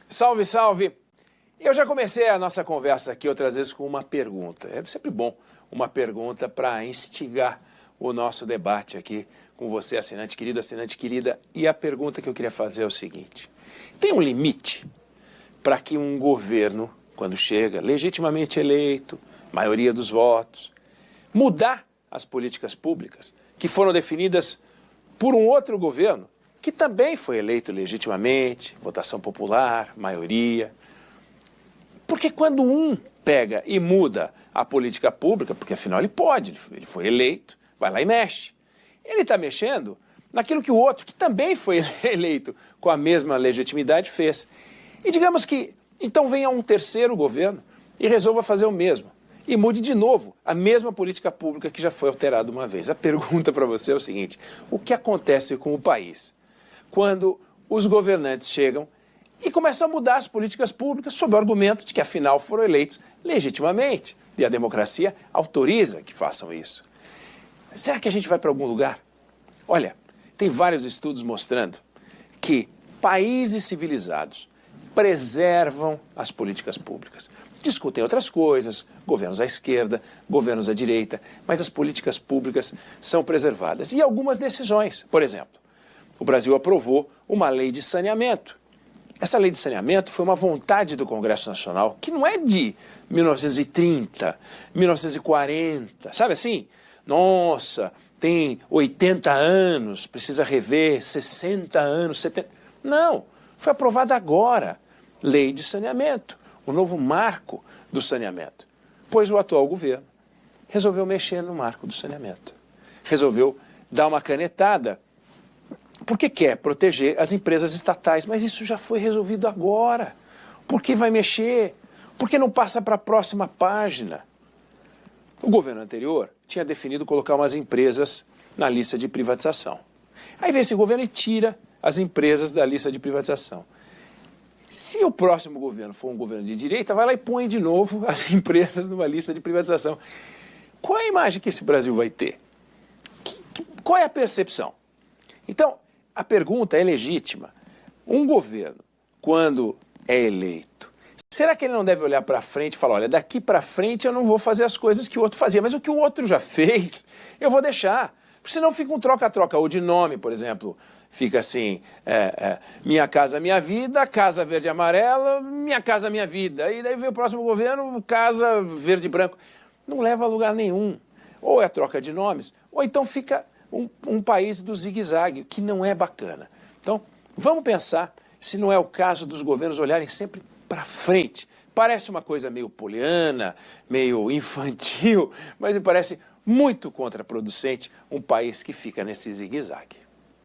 Salve, salve! Eu já comecei a nossa conversa aqui outras vezes com uma pergunta. É sempre bom uma pergunta para instigar o nosso debate aqui com você, assinante querida. E a pergunta que eu queria fazer é o seguinte: tem um limite para que um governo, quando chega, legitimamente eleito, maioria dos votos, mudar as políticas públicas que foram definidas por um outro governo, que também foi eleito legitimamente, votação popular, maioria? Porque quando um pega e muda a política pública, porque afinal ele pode, ele foi eleito, vai lá e mexe. Ele está mexendo naquilo que o outro, que também foi eleito com a mesma legitimidade, fez. E digamos que então venha um terceiro governo e resolva fazer o mesmo. E mude de novo a mesma política pública que já foi alterada uma vez. A pergunta para você é o seguinte: o que acontece com o país quando os governantes chegam e começam a mudar as políticas públicas sob o argumento de que afinal foram eleitos legitimamente e a democracia autoriza que façam isso? Será que a gente vai para algum lugar? Olha, tem vários estudos mostrando que países civilizados preservam as políticas públicas. Discutem outras coisas, governos à esquerda, governos à direita, mas as políticas públicas são preservadas. E algumas decisões, por exemplo, o Brasil aprovou uma lei de saneamento. Essa lei de saneamento foi uma vontade do Congresso Nacional, que não é de 1930, 1940, sabe assim? Nossa, tem 80 anos, precisa rever, 60 anos, 70... Não, foi aprovada agora, lei de saneamento, o novo marco do saneamento. Pois o atual governo resolveu mexer no marco do saneamento. Resolveu dar uma canetada, porque quer proteger as empresas estatais, mas isso já foi resolvido agora. Por que vai mexer? Por que não passa para a próxima página? O governo anterior tinha definido colocar umas empresas na lista de privatização. Aí vem esse governo e tira as empresas da lista de privatização. Se o próximo governo for um governo de direita, vai lá e põe de novo as empresas numa lista de privatização. Qual é a imagem que esse Brasil vai ter? Qual é a percepção? Então, a pergunta é legítima. Um governo, quando é eleito, será que ele não deve olhar para frente e falar: olha, daqui para frente eu não vou fazer as coisas que o outro fazia, mas o que o outro já fez, eu vou deixar. Porque senão fica um troca-troca, ou de nome, por exemplo, fica assim, Minha Casa Minha Vida, Casa Verde e Amarela, Minha Casa Minha Vida. E daí vem o próximo governo, Casa Verde e Branco. Não leva a lugar nenhum. Ou é troca de nomes, ou então fica um país do zigue-zague, que não é bacana. Então, vamos pensar se não é o caso dos governos olharem sempre para frente. Parece uma coisa meio poliana, meio infantil, mas me parece muito contraproducente um país que fica nesse zigue-zague.